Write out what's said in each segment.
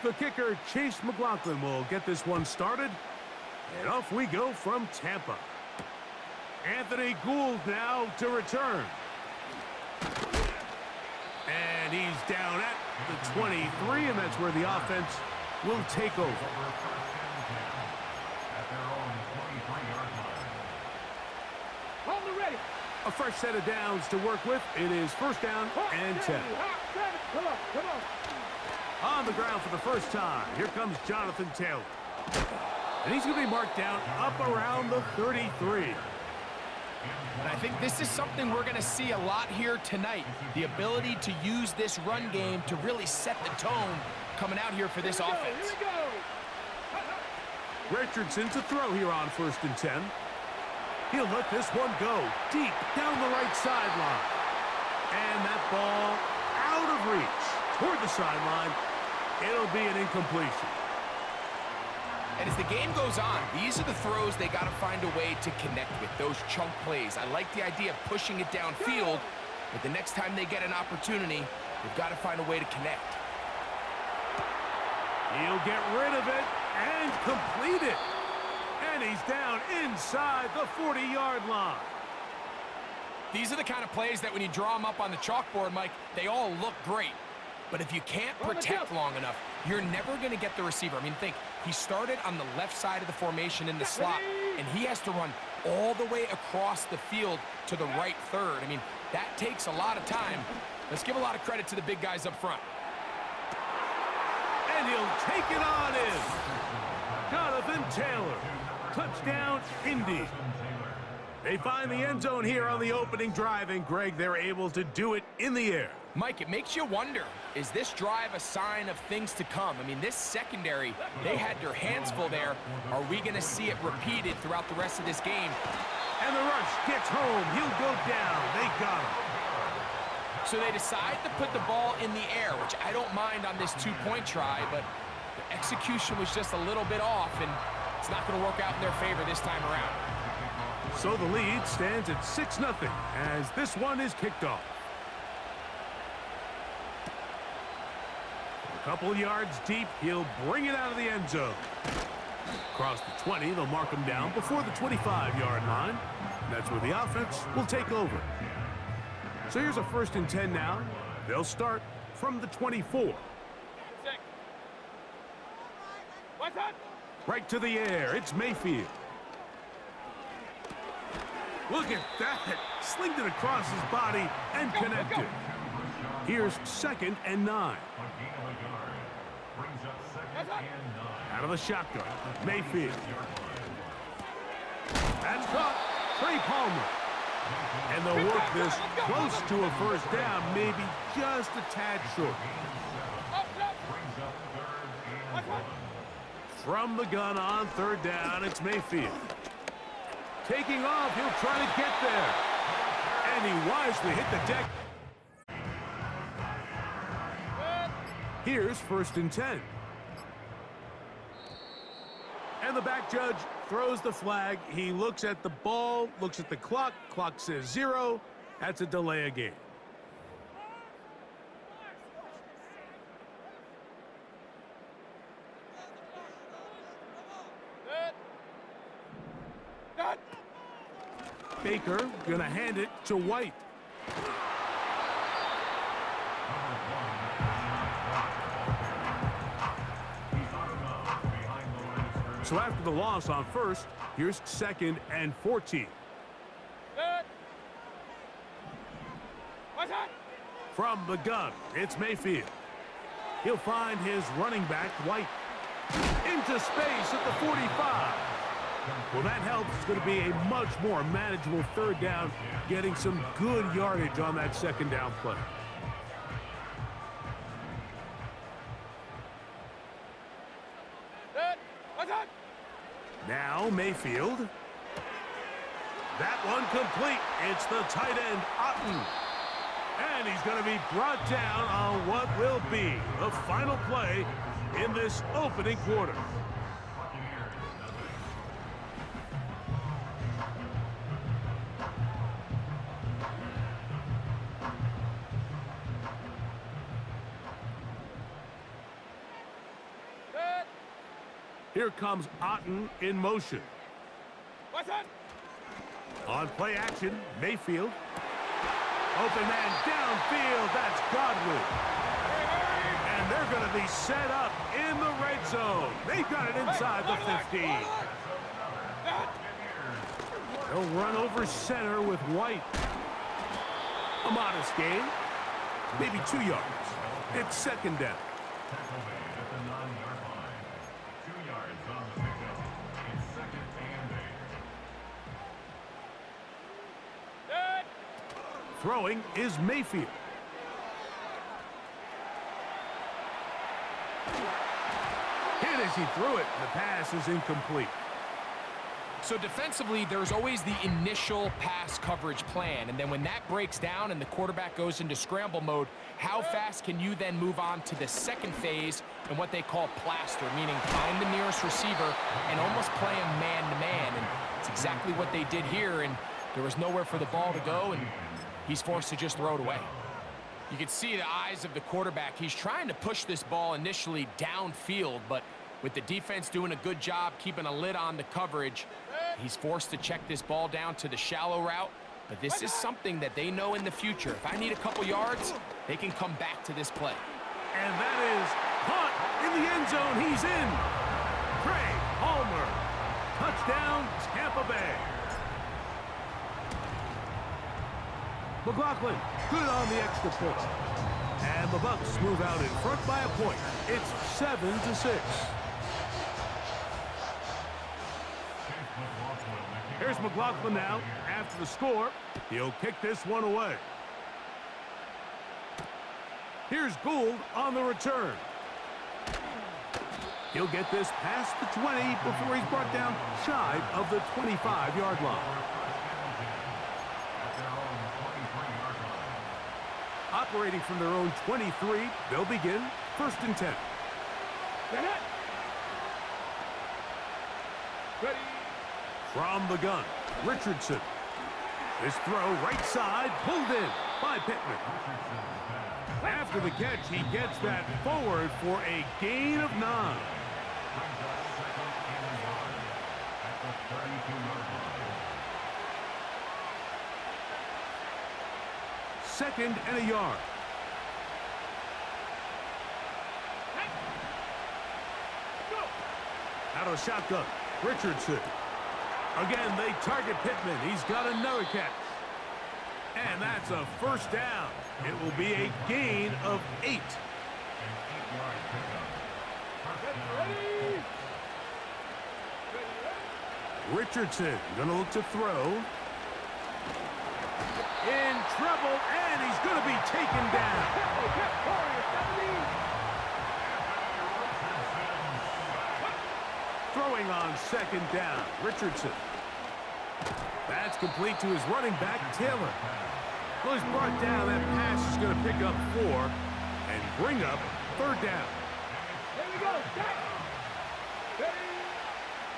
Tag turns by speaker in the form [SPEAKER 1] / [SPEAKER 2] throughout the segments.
[SPEAKER 1] The kicker, Chase McLaughlin, will get this one started. And off we go from Tampa. Anthony Gould now to return. And he's down at the 23, and that's where the offense will take over. A fresh set of downs to work with. It is first down and 10. On the ground for the first time, here comes Jonathan Taylor. And he's going to be marked down up around the 33.
[SPEAKER 2] And I think this is something we're going to see a lot here tonight. The ability to use this run game to really set the tone coming out here for this offense.
[SPEAKER 1] Richardson to throw here on first and 10. He'll let this one go deep down the right sideline. And that ball out of reach toward the sideline. It'll be an incompletion.
[SPEAKER 2] And as the game goes on, these are the throws they got to find a way to connect with, those chunk plays. I like the idea of pushing it downfield, but the next time they get an opportunity, they've got to find a way to connect.
[SPEAKER 1] He'll get rid of it and complete it. And he's down inside the 40-yard line.
[SPEAKER 2] These are the kind of plays that when you draw them up on the chalkboard, Mike, they all look great. But if you can't protect long enough, you're never going to get the receiver. I mean, think, he started on the left side of the formation in the slot, and he has to run all the way across the field to the right third. I mean, that takes a lot of time. Let's give a lot of credit to the big guys up front.
[SPEAKER 1] And he'll take it on in. Jonathan Taylor. Touchdown, Indy. They find the end zone here on the opening drive, and Greg, they're able to do it in the air.
[SPEAKER 2] Mike, it makes you wonder, is this drive a sign of things to come? I mean, this secondary, they had their hands full there. Are we going to see it repeated throughout the rest of this game?
[SPEAKER 1] And the rush gets home. He'll go down. They got him.
[SPEAKER 2] So they decide to put the ball in the air, which I don't mind on this two-point try, but the execution was just a little bit off, and it's not going to work out in their favor this time around.
[SPEAKER 1] So the lead stands at 6-0 as this one is kicked off. A couple yards deep, he'll bring it out of the end zone. Across the 20, they'll mark him down before the 25-yard line. That's where the offense will take over. So here's a first and 10 now. They'll start from the 24. Right to the air, it's Mayfield. Look at that. Slinged it across his body and connected. Here's second and 9. Out of the shotgun, Mayfield. That's caught. Trey Palmer. And they'll work this close to a first down, maybe just a tad short. From the gun on third down, it's Mayfield. Taking off, he'll try to get there. And he wisely hit the deck. Here's first and 10. And the back judge throws the flag. He looks at the ball, looks at the clock. Clock says 0. That's a delay of game. Baker gonna hand it to White. So after the loss on first, here's second and 14. From the gun, it's Mayfield. He'll find his running back, White. Into space at the 45. Well, that helps. It's going to be a much more manageable third down, getting some good yardage on that second down play. Now Mayfield. That one complete. It's the tight end, Otten. And he's going to be brought down on what will be the final play in this opening quarter. Here comes Otten in motion. On play action, Mayfield. Open man downfield, that's Godwin. And they're going to be set up in the red zone. They've got it inside the 15. They'll run over center with White. A modest gain, maybe 2 yards. It's second down. Throwing is Mayfield. Hit as he threw it. The pass is incomplete.
[SPEAKER 2] So defensively, there's always the initial pass coverage plan, and then when that breaks down and the quarterback goes into scramble mode, how fast can you then move on to the second phase and what they call plaster, meaning find the nearest receiver and almost play him man-to-man, and it's exactly what they did here, and there was nowhere for the ball to go, and he's forced to just throw it away. You can see the eyes of the quarterback. He's trying to push this ball initially downfield, but with the defense doing a good job keeping a lid on the coverage, he's forced to check this ball down to the shallow route. But this is something that they know in the future. If I need a couple yards, they can come back to this play.
[SPEAKER 1] And that is caught in the end zone. He's in. Craig Palmer. Touchdown, Tampa Bay. McLaughlin, good on the extra point. And the Bucs move out in front by a point. It's 7-6. Here's McLaughlin now. After the score, he'll kick this one away. Here's Gould on the return. He'll get this past the 20 before he's brought down shy of the 25-yard line. Operating from their own 23, they'll begin 1st and 10. Ready. From the gun, Richardson. This throw right side, pulled in by Pittman. After the catch, he gets that forward for a gain of 9. Second and a yard. Out of shotgun, Richardson. Again, they target Pittman. He's got another catch. And that's a first down. It will be a gain of 8. Richardson going to look to throw. In trouble, and he's going to be taken down. Throwing on second down, Richardson. That's complete to his running back, Taylor. Well, he's brought down. That pass is going to pick up 4 and bring up 3rd down. Here we go.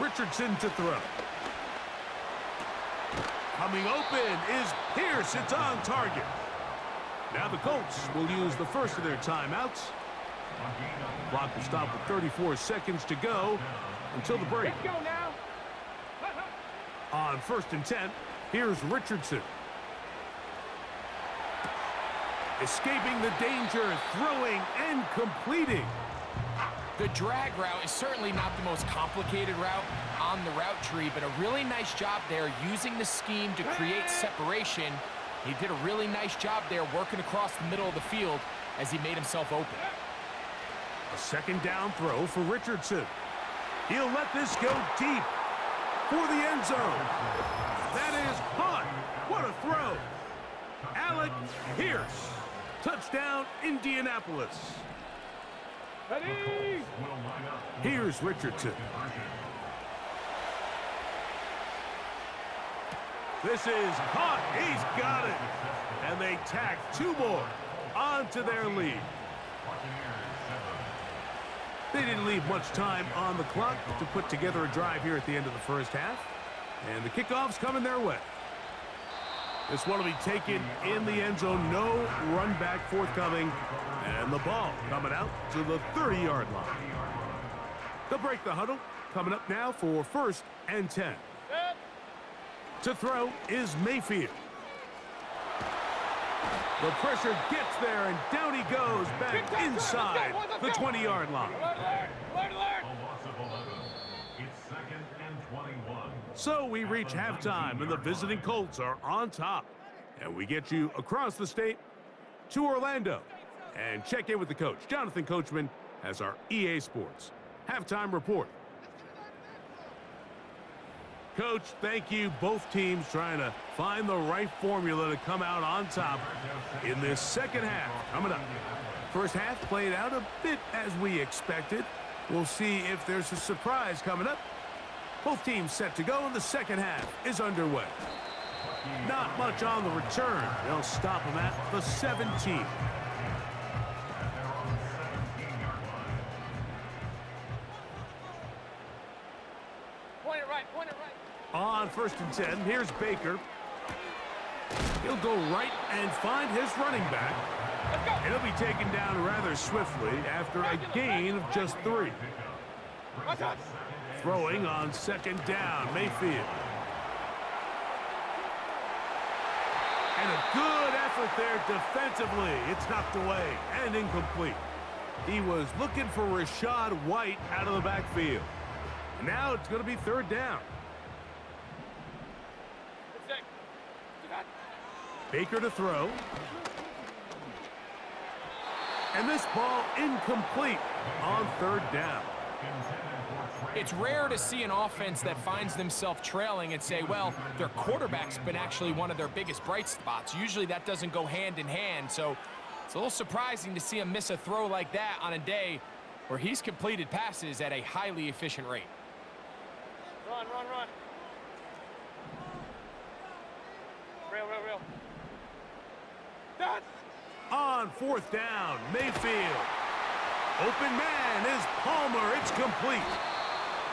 [SPEAKER 1] Richardson to throw. Coming open is Pierce. It's on target. Now the Colts will use the first of their timeouts. Clock will stop with 34 seconds to go until the break. Let's go now. On 1st and 10, here's Richardson. Escaping the danger, throwing and completing.
[SPEAKER 2] The drag route is certainly not the most complicated route on the route tree, but a really nice job there using the scheme to create separation. He did a really nice job there working across the middle of the field as he made himself open.
[SPEAKER 1] A second down throw for Richardson. He'll let this go deep for the end zone. That is caught. What a throw. Alec Pierce. Touchdown, Indianapolis. Ready? Here's Richardson. This is caught. He's got it. And they tack 2 more onto their lead. They didn't leave much time on the clock to put together a drive here at the end of the first half. And the kickoff's coming their way. This one will be taken in the end zone. No run back forthcoming. And the ball coming out to the 30-yard line. They'll break the huddle. coming up now for 1st and 10. To throw is Mayfield. The pressure gets there, and down he goes back inside the 20-yard line. So we reach halftime, and the visiting Colts are on top. And we get you across the state to Orlando. And check in with the coach. Jonathan Coachman has our EA Sports halftime report. Coach, thank you. Both teams trying to find the right formula to come out on top in this second half. Coming up. First half played out a bit as we expected. We'll see if there's a surprise coming up. Both teams set to go, and the second half is underway. Not much on the return. They'll stop them at the 17. On 1st and 10, here's Baker. He'll go right and find his running back. And he'll be taken down rather swiftly after a gain of just 3. Throwing on 2nd down, Mayfield. And a good effort there defensively. It's knocked away and incomplete. He was looking for Rashad White out of the backfield. Now it's going to be 3rd down. Baker to throw. And this ball incomplete on 3rd down.
[SPEAKER 2] It's rare to see an offense that finds themselves trailing and say, well, their quarterback's been actually one of their biggest bright spots. Usually that doesn't go hand in hand, so it's a little surprising to see him miss a throw like that on a day where he's completed passes at a highly efficient rate.
[SPEAKER 3] Run. Real.
[SPEAKER 1] On 4th down, Mayfield. Open man is Palmer. It's complete.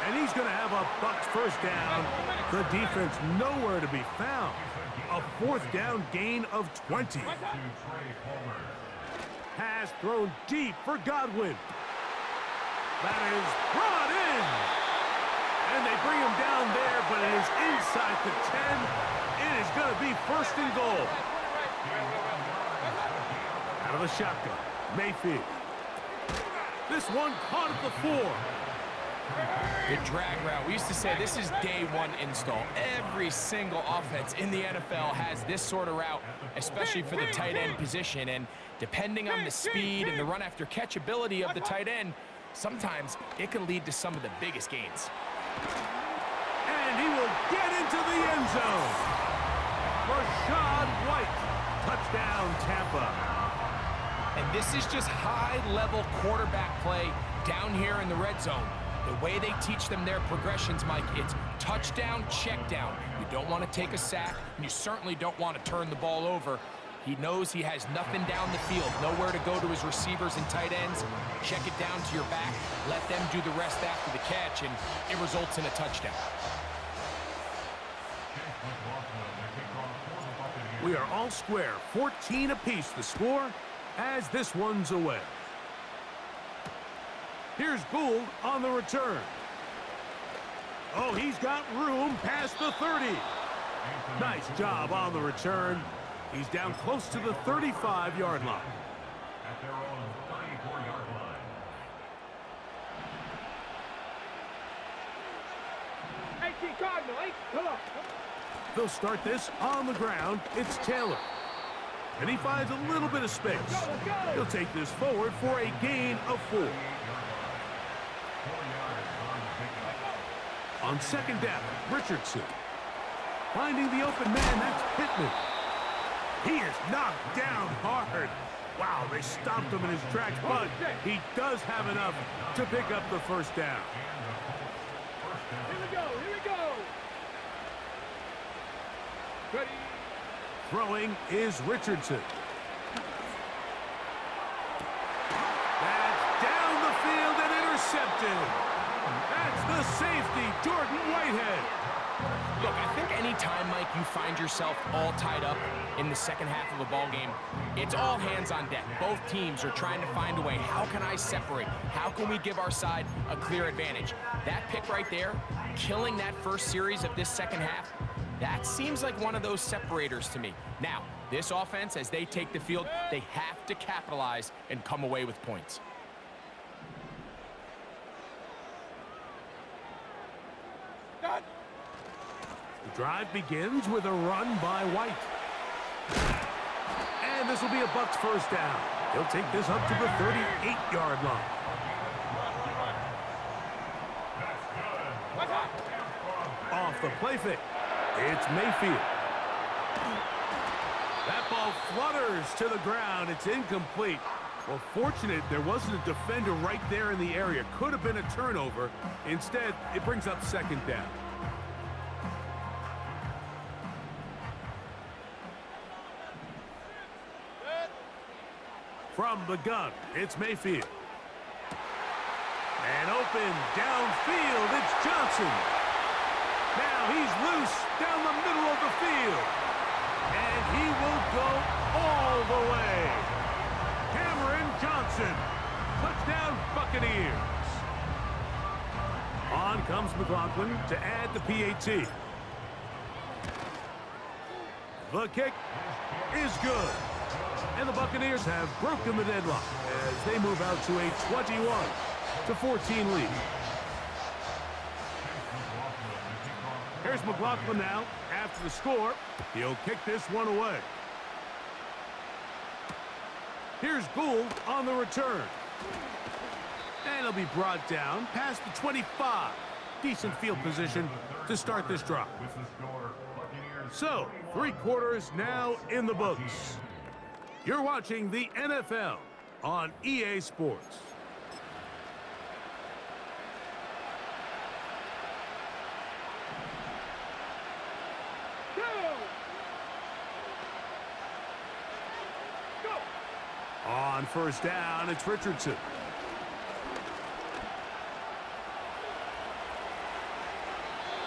[SPEAKER 1] And he's going to have a Bucs 1st down. The defense nowhere to be found. A 4th down gain of 20. Pass thrown deep for Godwin. That is brought in. And they bring him down there, but it is inside the 10. It is going to be 1st and goal. Out of the shotgun, Mayfield. This one caught at the 4.
[SPEAKER 2] The drag route. We used to say this is day 1 install. Every single offense in the NFL has this sort of route, especially for the tight end position. And depending on the speed and the run after catch ability of the tight end, sometimes it can lead to some of the biggest gains.
[SPEAKER 1] And he will get into the end zone. Rashad White. Touchdown, Tampa.
[SPEAKER 2] And this is just high-level quarterback play down here in the red zone. The way they teach them their progressions, Mike, it's touchdown, check down. You don't want to take a sack, and you certainly don't want to turn the ball over. He knows he has nothing down the field, nowhere to go to his receivers and tight ends. Check it down to your back, let them do the rest after the catch, and it results in a touchdown.
[SPEAKER 1] We are all square, 14 apiece the score as this one's away. Here's Gould on the return. Oh, he's got room past the 30. Nice job on the return. He's down close to the 35-yard line.
[SPEAKER 4] At their own 34-yard line.
[SPEAKER 3] Come on.
[SPEAKER 1] They'll start this on the ground. It's Taylor. And he finds a little bit of space. He'll take this forward for a gain of 4. On 2nd down, Richardson. Finding the open man, that's Pittman. He is knocked down hard. Wow, they stopped him in his tracks, but he does have enough to pick up the 1st down.
[SPEAKER 3] Here we go. Ready.
[SPEAKER 1] Throwing is Richardson. That's down the field and intercepted. That's the safety, Jordan Whitehead.
[SPEAKER 2] Look, I think anytime, Mike, you find yourself all tied up in the second half of a ball game, it's all hands on deck. Both teams are trying to find a way. How can I separate? How can we give our side a clear advantage? That pick right there, killing that first series of this second half, that seems like one of those separators to me. Now, this offense, as they take the field, they have to capitalize and come away with points.
[SPEAKER 1] The drive begins with a run by White. And this will be a Bucs first down. He'll take this up to the 38-yard line. Off the play fake, it's Mayfield. That ball flutters to the ground. It's incomplete. Well, fortunate there wasn't a defender right there in the area. Could have been a turnover. Instead, it brings up second down. From the gun, it's Mayfield. And open downfield, it's Johnson. Now he's loose down the middle of the field. And he will go all the way. Cameron Johnson. Touchdown, Buccaneers. On comes McLaughlin to add the PAT. The kick is good. And the Buccaneers have broken the deadlock as they move out to a 21-14 lead. Here's McLaughlin now. After the score, he'll kick this one away. Here's Gould on the return. And he'll be brought down past the 25. Decent field position to start this drive. So, 3 quarters now in the books. You're watching the NFL on EA Sports. On first down, it's Richardson.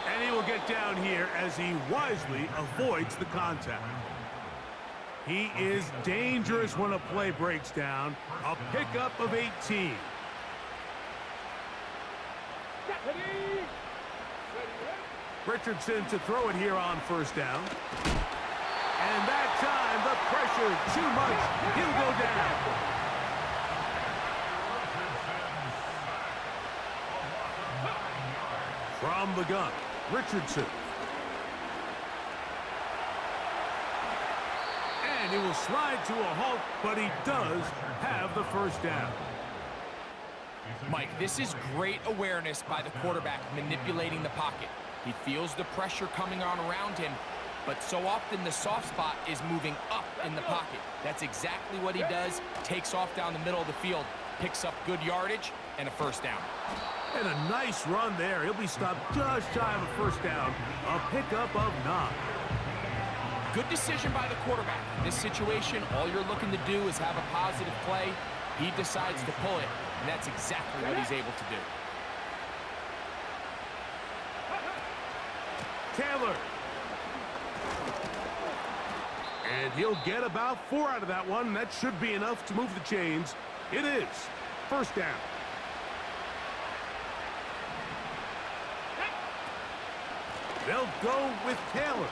[SPEAKER 1] And he will get down here as he wisely avoids the contact. He is dangerous when a play breaks down. A pickup of 18. Richardson to throw it here on first down. And that time, the pressure too much. He'll go down. From the gun, Richardson. And he will slide to a halt, but he does have the first down.
[SPEAKER 2] Mike, this is great awareness by the quarterback manipulating the pocket. He feels the pressure coming on around him, but so often the soft spot is moving up in the pocket. That's exactly what he does. Takes off down the middle of the field, picks up good yardage, and a first down.
[SPEAKER 1] And a nice run there. He'll be stopped just shy of a first down. A pickup of 9.
[SPEAKER 2] Good decision by the quarterback. In this situation, all you're looking to do is have a positive play. He decides to pull it, and that's exactly what he's able to do.
[SPEAKER 1] Taylor. And he'll get about 4 out of that one. That should be enough to move the chains. It is. First down. They'll go with Taylor.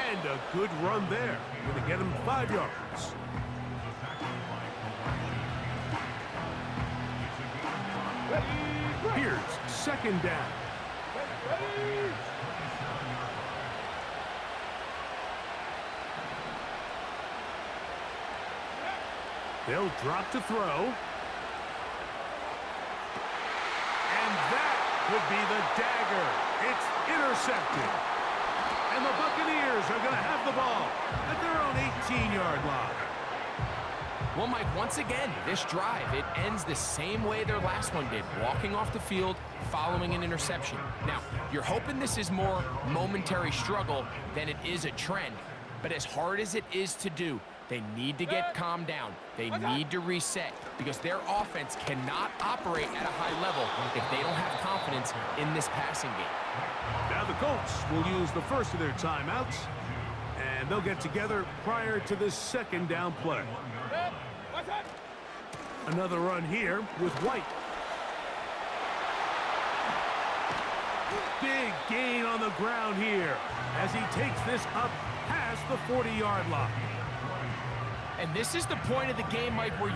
[SPEAKER 1] And a good run there. Going to get him 5 yards. Here's second down. They'll drop to throw. And that could be the dagger. It's intercepted. And the Buccaneers are going to have the ball at their own 18-yard line.
[SPEAKER 2] Well, Mike, once again, this drive, it ends the same way their last one did, walking off the field, following an interception. Now, you're hoping this is more momentary struggle than it is a trend, but as hard as it is to do, They need to get calmed down. They need to reset because their offense cannot operate at a high level if they don't have confidence in this passing game.
[SPEAKER 1] Now the Colts will use the first of their timeouts, and they'll get together prior to this second down play. Another run here with White. Big gain on the ground here as he takes this up past the 40-yard line.
[SPEAKER 2] And this is the point of the game, Mike, where